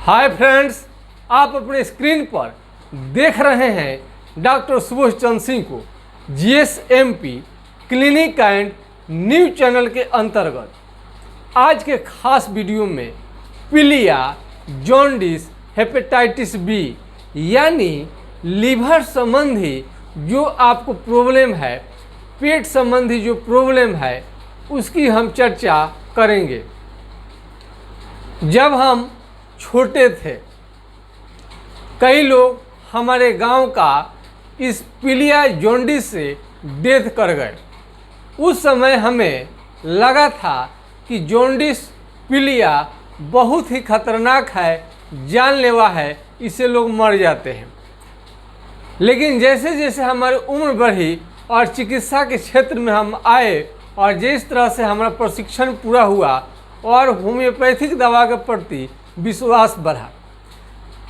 Hi friends, आप अपने screen पर देख रहे हैं डॉक्टर सुबोध चंद्र सिंह को GSMP clinic and news channel के अंतर्गत। आज के खास वीडियो में पीलिया, जॉन्डिस, हेपेटाइटिस बी यानी लीवर संबंधी जो आपको प्रॉब्लम है, पेट संबंधी जो प्रॉब्लम है, उसकी हम चर्चा करेंगे। जब हम छोटे थे, कई लोग हमारे गांव का इस पीलिया जॉन्डिस से डेथ कर गए। उस समय हमें लगा था कि जॉन्डिस पीलिया बहुत ही खतरनाक है, जानलेवा है, इससे लोग मर जाते हैं। लेकिन जैसे जैसे हमारी उम्र बढ़ी और चिकित्सा के क्षेत्र में हम आए और जिस तरह से हमारा प्रशिक्षण पूरा हुआ और होम्योपैथिक दवा के प्रति विश्वास बढ़ा,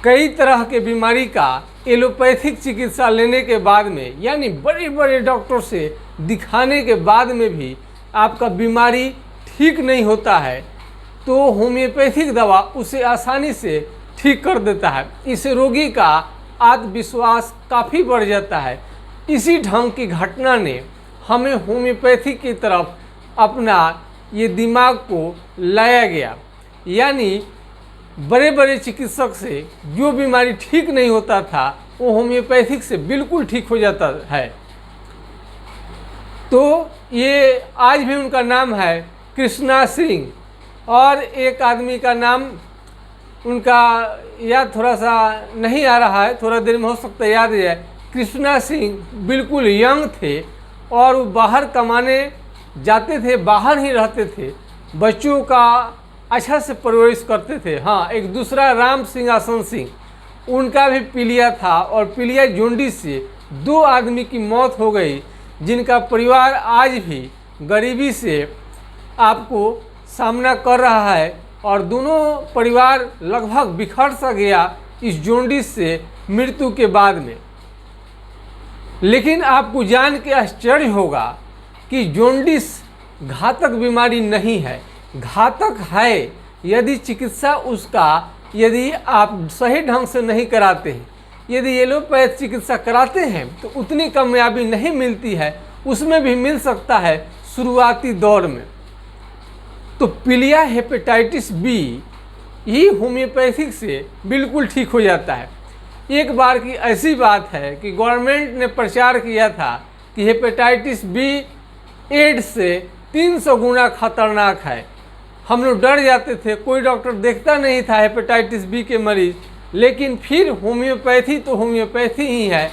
कई तरह के बीमारी का एलोपैथिक चिकित्सा लेने के बाद में, यानी बड़े बड़े डॉक्टर से दिखाने के बाद में भी आपका बीमारी ठीक नहीं होता है, तो होम्योपैथिक दवा उसे आसानी से ठीक कर देता है। इस रोगी का आत्मविश्वास काफ़ी बढ़ जाता है। इसी ढंग की घटना ने हमें होम्योपैथी की तरफ अपना ये दिमाग को लाया गया। यानी बड़े बड़े चिकित्सक से जो बीमारी ठीक नहीं होता था, वो होम्योपैथिक से बिल्कुल ठीक हो जाता है। तो ये आज भी उनका नाम है कृष्णा सिंह, और एक आदमी का नाम उनका याद थोड़ा सा नहीं आ रहा है, थोड़ा देर में हो सकता है याद आ जाए। कृष्णा सिंह बिल्कुल यंग थे और वो बाहर कमाने जाते थे, बाहर ही रहते थे, बच्चों का अच्छा से परवरिश करते थे। हाँ, एक दूसरा राम सिंहासन सिंह, उनका भी पीलिया था और पीलिया जॉन्डिस से 2 आदमी की मौत हो गई, जिनका परिवार आज भी गरीबी से आपको सामना कर रहा है और दोनों परिवार लगभग बिखर सा गया इस जॉन्डिस से मृत्यु के बाद में। लेकिन आपको जान के आश्चर्य होगा कि जॉन्डिस घातक बीमारी नहीं है। घातक है यदि चिकित्सा उसका, यदि आप सही ढंग से नहीं कराते हैं। यदि एलोपैथ चिकित्सा कराते हैं तो उतनी कामयाबी नहीं मिलती है, उसमें भी मिल सकता है शुरुआती दौर में। तो पीलिया हेपेटाइटिस बी ही होम्योपैथिक से बिल्कुल ठीक हो जाता है। एक बार की ऐसी बात है कि गवर्नमेंट ने प्रचार किया था कि हेपेटाइटिस बी एड्स से 300 गुना खतरनाक है। हम लोग डर जाते थे, कोई डॉक्टर देखता नहीं था हेपेटाइटिस बी के मरीज। लेकिन फिर होम्योपैथी तो होम्योपैथी ही है।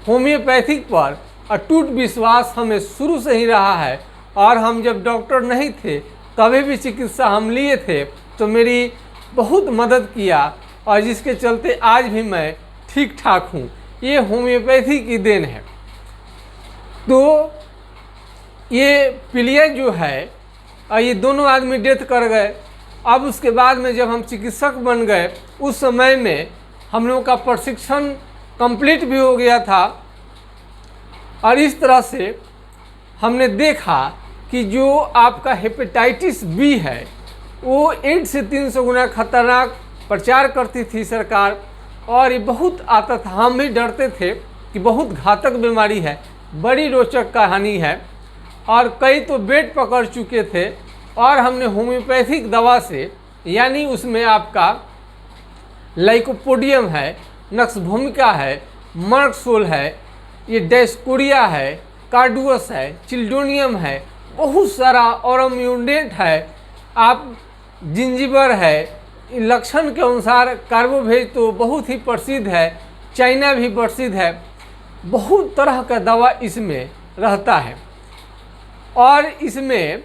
होम्योपैथिक पर अटूट विश्वास हमें शुरू से ही रहा है, और हम जब डॉक्टर नहीं थे तभी भी चिकित्सा हम लिए थे, तो मेरी बहुत मदद किया, और जिसके चलते आज भी मैं ठीक ठाक हूँ। ये होम्योपैथी की देन है। तो ये पीलिया जो है, ये दोनों आदमी डेथ कर गए। अब उसके बाद में जब हम चिकित्सक बन गए, उस समय में हम लोगों का प्रशिक्षण कंप्लीट भी हो गया था, और इस तरह से हमने देखा कि जो आपका हेपेटाइटिस बी है वो एड्स से 300 गुना खतरनाक प्रचार करती थी सरकार, और ये बहुत आता था। हम भी डरते थे कि बहुत घातक बीमारी है। बड़ी रोचक कहानी है, और कई तो बेड पकड़ चुके थे। और हमने होम्योपैथिक दवा से, यानी उसमें आपका लाइकोपोडियम है, नक्स भूमिका है, मर्कसोल है, ये डायस्कोरिया है, कार्डुअस है, चिल्डोनियम है, बहुत सारा ऑरोम्यूनेट है, आप जिंजिबर है। लक्षण के अनुसार कार्बोवेज तो बहुत ही प्रसिद्ध है, चाइना भी प्रसिद्ध है। बहुत तरह का दवा इसमें रहता है, और इसमें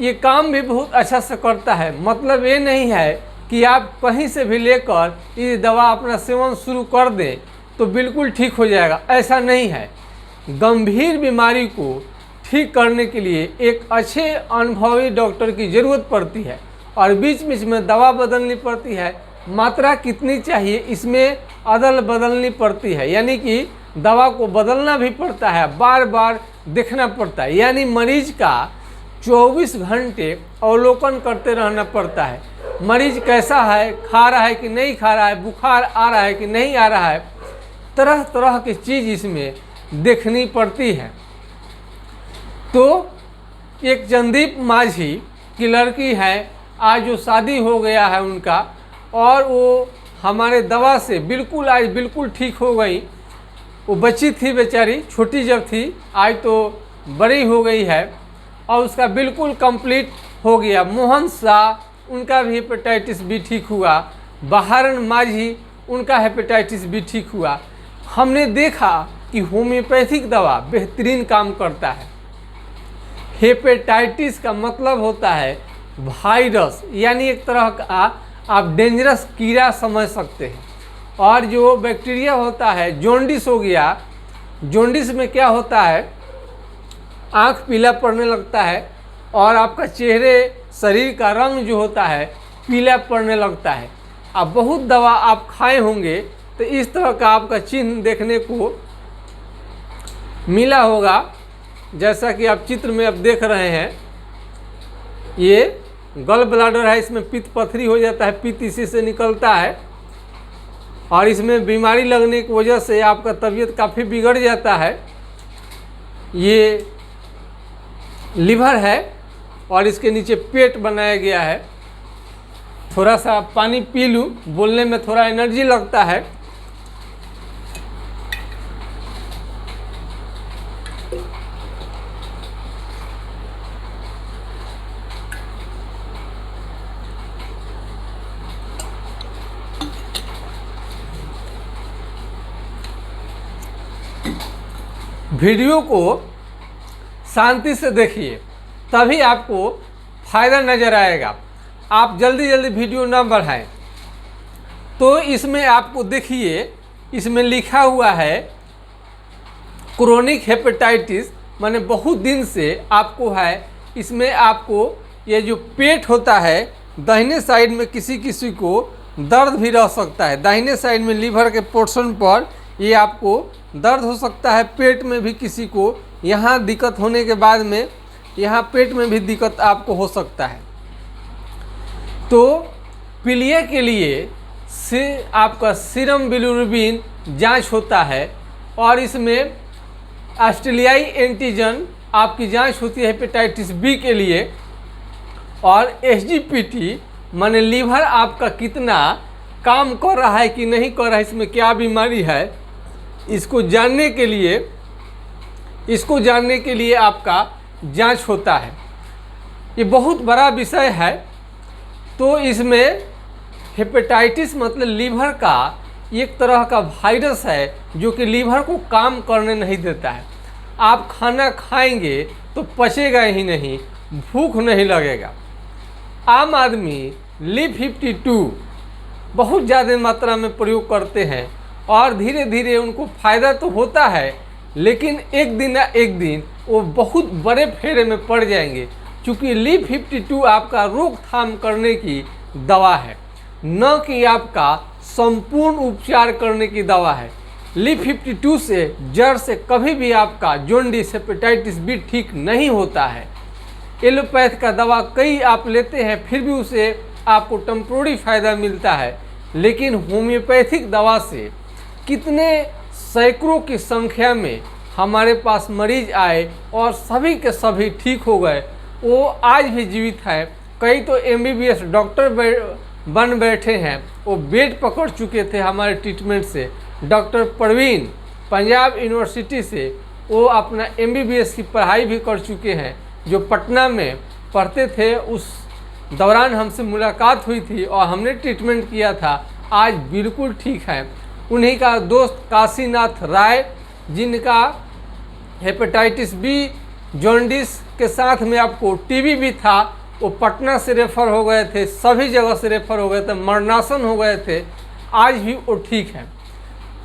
ये काम भी बहुत अच्छा से करता है। मतलब ये नहीं है कि आप कहीं से भी लेकर ये दवा अपना सेवन शुरू कर दें तो बिल्कुल ठीक हो जाएगा, ऐसा नहीं है। गंभीर बीमारी को ठीक करने के लिए एक अच्छे अनुभवी डॉक्टर की ज़रूरत पड़ती है, और बीच बीच में दवा बदलनी पड़ती है। मात्रा कितनी चाहिए इसमें अदल बदलनी पड़ती है, यानी कि दवा को बदलना भी पड़ता है, बार बार देखना पड़ता है। यानी मरीज का 24 घंटे अवलोकन करते रहना पड़ता है। मरीज कैसा है, खा रहा है कि नहीं खा रहा है, बुखार आ रहा है कि नहीं आ रहा है, तरह तरह की चीज़ इसमें देखनी पड़ती है। तो एक चंदीप माझी की लड़की है, आज जो शादी हो गया है उनका, और वो हमारे दवा से बिल्कुल आज बिल्कुल ठीक हो गई। वो बच्ची थी बेचारी, छोटी जब थी, आज तो बड़ी हो गई है और उसका बिल्कुल कंप्लीट हो गया। मोहन शाह, उनका भी हेपेटाइटिस बी ठीक हुआ। बहारन माझी, उनका हेपेटाइटिस बी ठीक हुआ। हमने देखा कि होम्योपैथिक दवा बेहतरीन काम करता है। हेपेटाइटिस का मतलब होता है वायरस, यानी एक तरह का आप डेंजरस कीड़ा समझ सकते हैं। और जो बैक्टीरिया होता है, जॉन्डिस हो गया, जॉन्डिस में क्या होता है, आँख पीला पड़ने लगता है और आपका चेहरे शरीर का रंग जो होता है पीला पड़ने लगता है। अब बहुत दवा आप खाए होंगे तो इस तरह का आपका चिन्ह देखने को मिला होगा, जैसा कि आप चित्र में अब देख रहे हैं। ये गल ब्लैडर है, इसमें पित्त पथरी हो जाता है, पित्त इसी से निकलता है और इसमें बीमारी लगने की वजह से आपका तबीयत काफ़ी बिगड़ जाता है। ये लिवर है और इसके नीचे पेट बनाया गया है। थोड़ा सा पानी पी लूँ, बोलने में थोड़ा एनर्जी लगता है। वीडियो को शांति से देखिए, तभी आपको फ़ायदा नज़र आएगा। आप जल्दी जल्दी वीडियो ना बढ़ाएं। तो इसमें आपको देखिए, इसमें लिखा हुआ है क्रोनिक हेपेटाइटिस, माने बहुत दिन से आपको है। इसमें आपको ये जो पेट होता है, दाहिने साइड में किसी किसी को दर्द भी रह सकता है। दाहिने साइड में लीवर के पोर्शन पर ये आपको दर्द हो सकता है। पेट में भी किसी को यहाँ दिक्कत होने के बाद में यहाँ पेट में भी दिक्कत आपको हो सकता है। तो पीलिया के लिए से आपका सीरम बिलिरुबिन जांच होता है और इसमें ऑस्ट्रेलियाई एंटीजन आपकी जांच होती है हेपेटाइटिस बी के लिए। और एसजीपीटी माने लीवर आपका कितना काम कर रहा है कि नहीं कर रहा है, इसमें क्या बीमारी है, इसको जानने के लिए आपका जांच होता है। ये बहुत बड़ा विषय है। तो इसमें हेपेटाइटिस मतलब लीवर का एक तरह का वायरस है जो कि लीवर को काम करने नहीं देता है। आप खाना खाएंगे तो पचेगा ही नहीं, भूख नहीं लगेगा। आम आदमी Li52 बहुत ज़्यादा मात्रा में प्रयोग करते हैं और धीरे धीरे उनको फ़ायदा तो होता है, लेकिन एक दिन ना एक दिन वो बहुत बड़े फेरे में पड़ जाएंगे। क्योंकि Li52 आपका रोकथाम करने की दवा है, न कि आपका संपूर्ण उपचार करने की दवा है। Li52 से जड़ से कभी भी आपका जॉन्डिस हेपेटाइटिस बी ठीक नहीं होता है। एलोपैथ का दवा कई आप लेते हैं फिर भी उसे आपको टेम्पोररी फ़ायदा मिलता है, लेकिन होम्योपैथिक दवा से कितने सैकड़ों की संख्या में हमारे पास मरीज आए और सभी के सभी ठीक हो गए। वो आज भी जीवित है। कई तो MBBS डॉक्टर बन बैठे हैं, वो बेड पकड़ चुके थे हमारे ट्रीटमेंट से। डॉक्टर प्रवीण पंजाब यूनिवर्सिटी से वो अपना MBBS की पढ़ाई भी कर चुके हैं, जो पटना में पढ़ते थे। उस दौरान हमसे मुलाकात हुई थी और हमने ट्रीटमेंट किया था, आज बिल्कुल ठीक है। उन्हीं का दोस्त काशीनाथ राय, जिनका हेपेटाइटिस बी जॉन्डिस के साथ में आपको टीबी भी था, वो पटना से रेफ़र हो गए थे, सभी जगह से रेफ़र हो गए थे, मरणासन हो गए थे, आज भी वो ठीक है।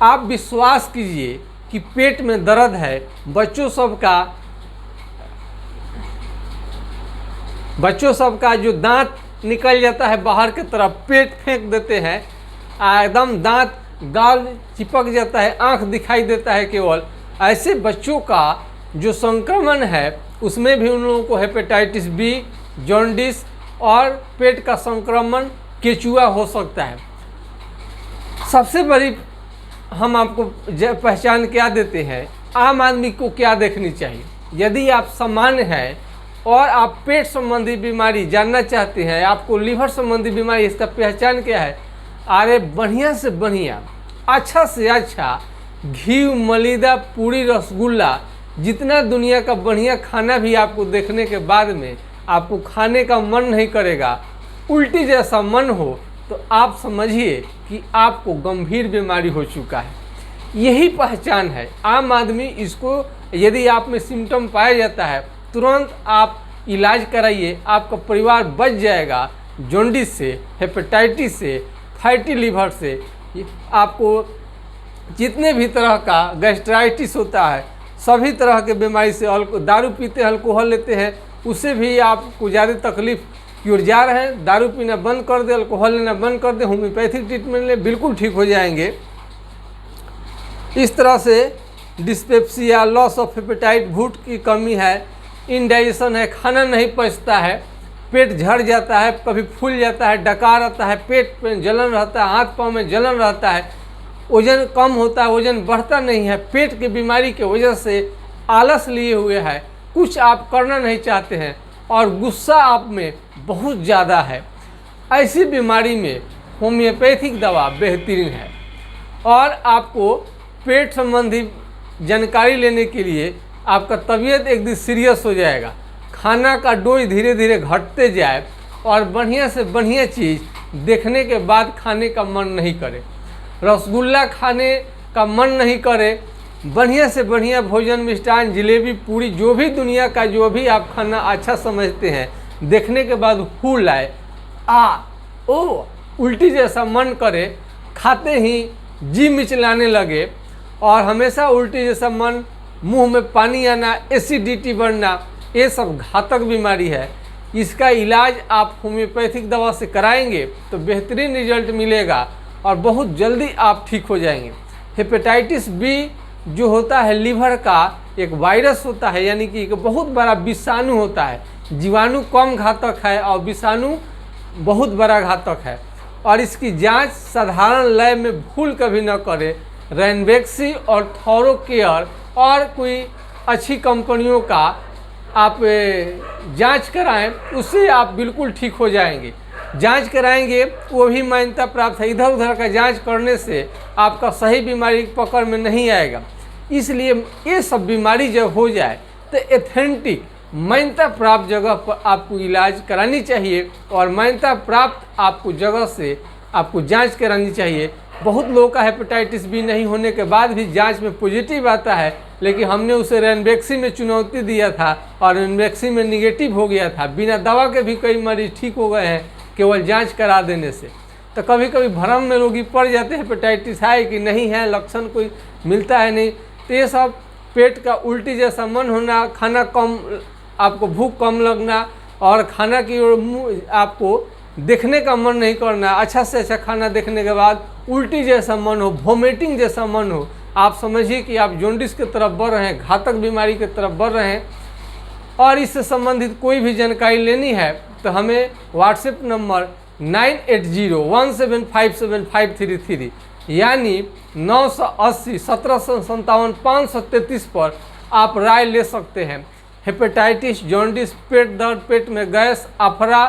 आप विश्वास कीजिए कि पेट में दर्द है, बच्चों सब का जो दांत निकल जाता है बाहर की तरफ, पेट फेंक देते हैं, एकदम दांत गाल चिपक जाता है, आंख दिखाई देता है केवल। ऐसे बच्चों का जो संक्रमण है उसमें भी उन लोगों को हेपेटाइटिस बी, जॉन्डिस और पेट का संक्रमण, केचुआ हो सकता है। सबसे बड़ी हम आपको पहचान क्या देते हैं, आम आदमी को क्या देखनी चाहिए। यदि आप सामान्य हैं और आप पेट संबंधी बीमारी जानना चाहते हैं, आपको लीवर संबंधी बीमारी, इसका पहचान क्या है, अरे बढ़िया से बढ़िया, अच्छा से अच्छा घी, मलीदा, पूरी, रसगुल्ला, जितना दुनिया का बढ़िया खाना भी आपको देखने के बाद में आपको खाने का मन नहीं करेगा, उल्टी जैसा मन हो, तो आप समझिए कि आपको गंभीर बीमारी हो चुका है। यही पहचान है। आम आदमी इसको, यदि आप में सिम्टम पाया जाता है, तुरंत आप इलाज कराइए, आपका परिवार बच जाएगा जॉन्डिस से, हेपेटाइटिस से, फैटी लीवर से। आपको जितने भी तरह का गैस्ट्राइटिस होता है, सभी तरह के बीमारी से, दारू पीते हैं, अल्कोहल लेते हैं, उससे भी आपको ज़्यादा तकलीफ की ओर जा रहे हैं। दारू पीना बंद कर दे, अल्कोहल लेना बंद कर दे, होम्योपैथिक ट्रीटमेंट ले, बिल्कुल ठीक हो जाएंगे। इस तरह से डिस्पेप्सिया, लॉस ऑफ एपेटाइट, भूख की कमी है, इनडाइजेशन है, खाना नहीं पचता है, पेट झड़ जाता है, कभी फूल जाता है, डकार आता है, पेट में जलन रहता है, हाथ पाँव में जलन रहता है, वजन कम होता है, वजन बढ़ता नहीं है, पेट की बीमारी की वजह से आलस लिए हुए है, कुछ आप करना नहीं चाहते हैं और गुस्सा आप में बहुत ज़्यादा है। ऐसी बीमारी में होम्योपैथिक दवा बेहतरीन है। और आपको पेट संबंधी जानकारी लेने के लिए आपका तबीयत एक दिन सीरियस हो जाएगा, खाना का डोज धीरे धीरे घटते जाए और बढ़िया से बढ़िया चीज़ देखने के बाद खाने का मन नहीं करे, रसगुल्ला खाने का मन नहीं करे, बढ़िया से बढ़िया भोजन, मिष्ठान, जलेबी, पूरी, जो भी दुनिया का जो भी आप खाना अच्छा समझते हैं, देखने के बाद फूल आए, ओ उल्टी जैसा मन करे, खाते ही जी मिचलाने लगे और हमेशा उल्टी जैसा मन, मुंह में पानी आना, एसिडिटी बढ़ना, ये सब घातक बीमारी है। इसका इलाज आप होम्योपैथिक दवा से कराएंगे तो बेहतरीन रिजल्ट मिलेगा और बहुत जल्दी आप ठीक हो जाएंगे। हेपेटाइटिस बी जो होता है लीवर का एक वायरस होता है, यानी कि एक बहुत बड़ा विषाणु होता है। जीवाणु कम घातक है और विषाणु बहुत बड़ा घातक है। और इसकी जांच साधारण लैब में भूल कभी न करें। रैनबैक्सी और थोरोकेयर और कोई अच्छी कंपनियों का आप जांच कराएं, उससे आप बिल्कुल ठीक हो जाएंगे। जांच कराएंगे वो भी मान्यता प्राप्त है। इधर उधर का जांच करने से आपका सही बीमारी पकड़ में नहीं आएगा। इसलिए ये सब बीमारी जब हो जाए तो एथेंटिक मान्यता प्राप्त जगह पर आपको इलाज करानी चाहिए और मान्यता प्राप्त आपको जगह से आपको जांच करानी चाहिए। बहुत लोगों का हेपेटाइटिस बी नहीं होने के बाद भी जांच में पॉजिटिव आता है, लेकिन हमने उसे रैनबैक्सी में चुनौती दिया था और रैनबैक्सी में निगेटिव हो गया था। बिना दवा के भी कई मरीज ठीक हो गए हैं केवल जांच करा देने से। तो कभी कभी भ्रम में रोगी पड़ जाते हैं, हेपेटाइटिस है कि नहीं है, लक्षण कोई मिलता है नहीं। तो ये सब पेट का उल्टी जैसा मन होना, खाना कम, आपको भूख कम लगना और खाना की ओर आपको देखने का मन नहीं करना, अच्छा से अच्छा खाना देखने के बाद उल्टी जैसा मन हो, वोमिटिंग जैसा मन हो, आप समझिए कि आप जॉन्डिस की तरफ बढ़ रहे हैं, घातक बीमारी की तरफ बढ़ रहे हैं। और इससे संबंधित कोई भी जानकारी लेनी है तो हमें व्हाट्सएप नंबर 9801757533 यानी 980 1757 533 पर आप राय ले सकते हैं। हेपेटाइटिस, जॉन्डिस, पेट दर्द, पेट में गैस, अफरा,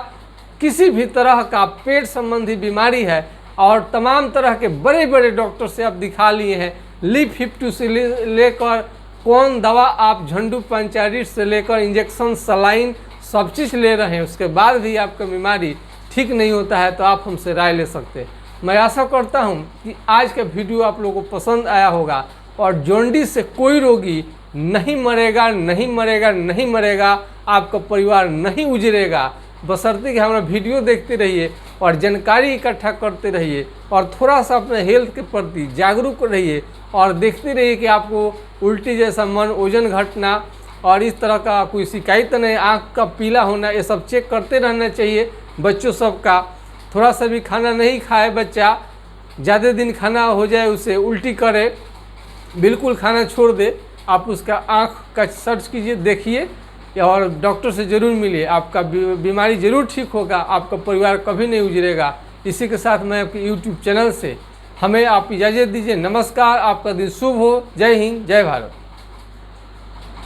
किसी भी तरह का पेट संबंधी बीमारी है और तमाम तरह के बड़े बड़े डॉक्टर से आप दिखा लिए हैं। ली50 से लेकर कौन दवा आप झंडू पंचायत से लेकर इंजेक्शन, सलाइन, सब चीज़ ले रहे हैं, उसके बाद भी आपका बीमारी ठीक नहीं होता है तो आप हमसे राय ले सकते हैं। मैं आशा करता हूं कि आज का वीडियो आप लोगों को पसंद आया होगा और जॉन्डिस से कोई रोगी नहीं मरेगा, नहीं मरेगा, नहीं मरेगा, आपका परिवार नहीं उजड़ेगा। बशर्ते कि हमारा वीडियो देखते रहिए और जानकारी इकट्ठा करते रहिए और थोड़ा सा अपने हेल्थ के प्रति जागरूक रहिए और देखते रहिए कि आपको उल्टी जैसा मन, वजन घटना और इस तरह का कोई शिकायत नहीं, आँख का पीला होना, ये सब चेक करते रहना चाहिए। बच्चों सब का थोड़ा सा भी खाना नहीं खाए बच्चा, ज़्यादा दिन खाना हो जाए उसे उल्टी करे, बिल्कुल खाना छोड़ दे, आप उसका आँख का सर्च कीजिए, देखिए और डॉक्टर से ज़रूर मिलिए, आपका बीमारी ज़रूर ठीक होगा, आपका परिवार कभी नहीं उजड़ेगा। इसी के साथ मैं आपके यूट्यूब चैनल से हमें आप इजाज़त दीजिए। नमस्कार, आपका दिन शुभ हो। जय हिंद, जय भारत।